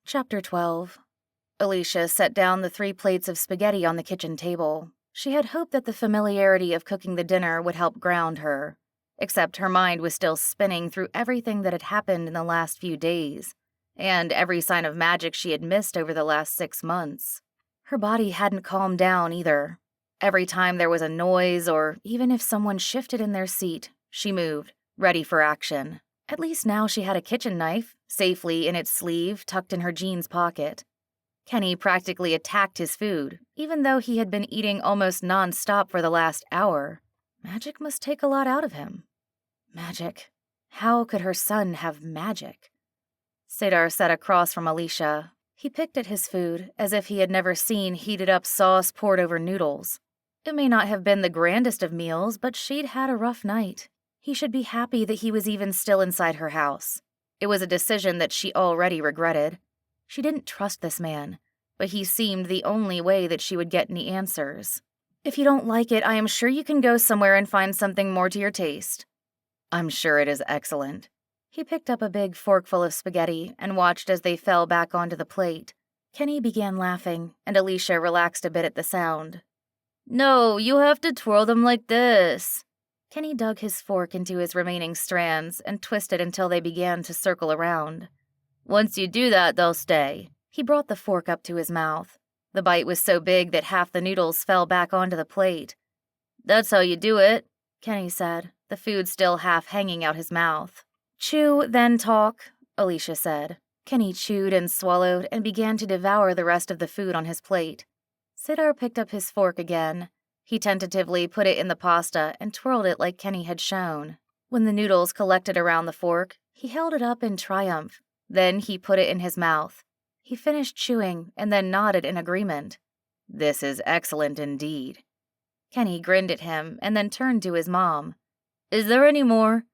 Chapter 12. Alicia set down the 3 plates of spaghetti on the kitchen table. She had hoped that the familiarity of cooking the dinner would help ground her. Except her mind was still spinning through everything that had happened in the last few days, and every sign of magic she had missed over the last 6 months. Her body hadn't calmed down either. Every time there was a noise, or even if someone shifted in their seat, she moved, ready for action. At least now she had a kitchen knife, safely in its sleeve, tucked in her jeans pocket. Kenny practically attacked his food, even though he had been eating almost non-stop for the last hour. Magic must take a lot out of him. Magic. How could her son have magic? Cedar sat across from Alicia. He picked at his food, as if he had never seen heated-up sauce poured over noodles. It may not have been the grandest of meals, but she'd had a rough night. He should be happy that he was even still inside her house. It was a decision that she already regretted. She didn't trust this man, but he seemed the only way that she would get any answers. If you don't like it, I am sure you can go somewhere and find something more to your taste. I'm sure it is excellent. He picked up a big forkful of spaghetti and watched as they fell back onto the plate. Kenny began laughing, and Alicia relaxed a bit at the sound. No, you have to twirl them like this. Kenny dug his fork into his remaining strands and twisted until they began to circle around. Once you do that, they'll stay. He brought the fork up to his mouth. The bite was so big that half the noodles fell back onto the plate. That's how you do it, Kenny said, the food still half hanging out his mouth. Chew, then talk, Alicia said. Kenny chewed and swallowed and began to devour the rest of the food on his plate. Cedar picked up his fork again. He tentatively put it in the pasta and twirled it like Kenny had shown. When the noodles collected around the fork, he held it up in triumph. Then he put it in his mouth. He finished chewing and then nodded in agreement. This is excellent indeed. Kenny grinned at him and then turned to his mom. Is there any more?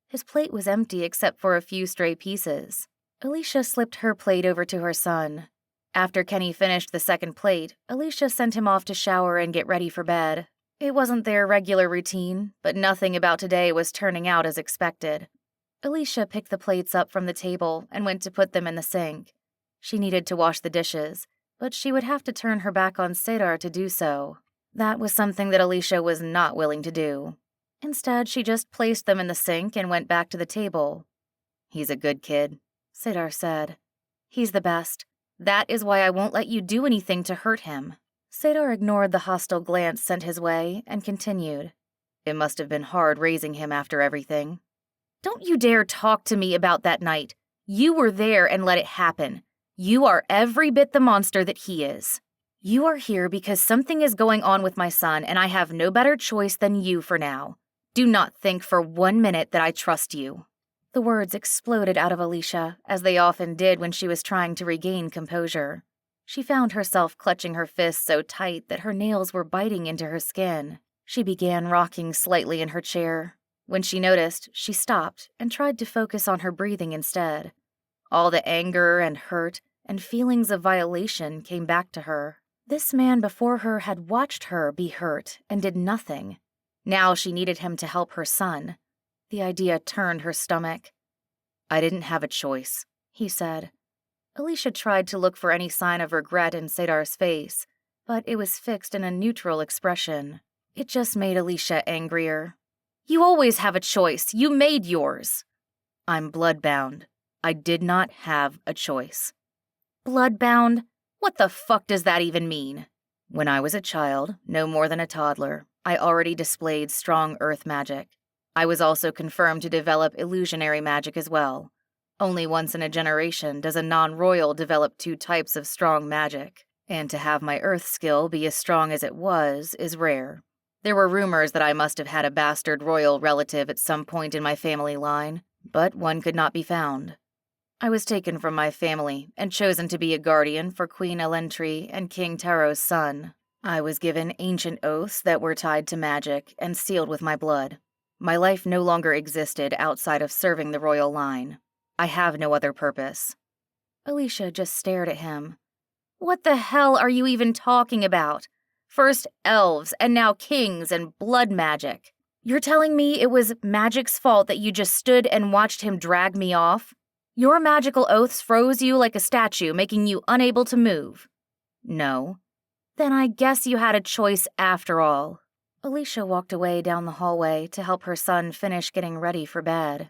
His plate was empty except for a few stray pieces. Alicia slipped her plate over to her son. After Kenny finished the second plate, Alicia sent him off to shower and get ready for bed. It wasn't their regular routine, but nothing about today was turning out as expected. Alicia picked the plates up from the table and went to put them in the sink. She needed to wash the dishes, but she would have to turn her back on Cedar to do so. That was something that Alicia was not willing to do. Instead, she just placed them in the sink and went back to the table. He's a good kid, Cedar said. He's the best. That is why I won't let you do anything to hurt him. Cedar ignored the hostile glance sent his way and continued. It must have been hard raising him after everything. Don't you dare talk to me about that night. You were there and let it happen. You are every bit the monster that he is. You are here because something is going on with my son, and I have no better choice than you for now. Do not think for 1 minute that I trust you. The words exploded out of Alicia, as they often did when she was trying to regain composure. She found herself clutching her fists so tight that her nails were biting into her skin. She began rocking slightly in her chair. When she noticed, she stopped and tried to focus on her breathing instead. All the anger and hurt and feelings of violation came back to her. This man before her had watched her be hurt and did nothing. Now she needed him to help her son. The idea turned her stomach. I didn't have a choice, he said. Alicia tried to look for any sign of regret in Cedar's face, but it was fixed in a neutral expression. It just made Alicia angrier. You always have a choice. You made yours. I'm bloodbound. I did not have a choice. Bloodbound? What the fuck does that even mean? When I was a child, no more than a toddler, I already displayed strong earth magic. I was also confirmed to develop illusionary magic as well. Only once in a generation does a non-royal develop 2 types of strong magic, and to have my earth skill be as strong as it was is rare. There were rumors that I must have had a bastard royal relative at some point in my family line, but one could not be found. I was taken from my family and chosen to be a guardian for Queen Elentri and King Taro's son. I was given ancient oaths that were tied to magic and sealed with my blood. My life no longer existed outside of serving the royal line. I have no other purpose. Alicia just stared at him. What the hell are you even talking about? First elves, and now kings and blood magic. You're telling me it was magic's fault that you just stood and watched him drag me off? Your magical oaths froze you like a statue, making you unable to move. No. Then I guess you had a choice after all. Alicia walked away down the hallway to help her son finish getting ready for bed.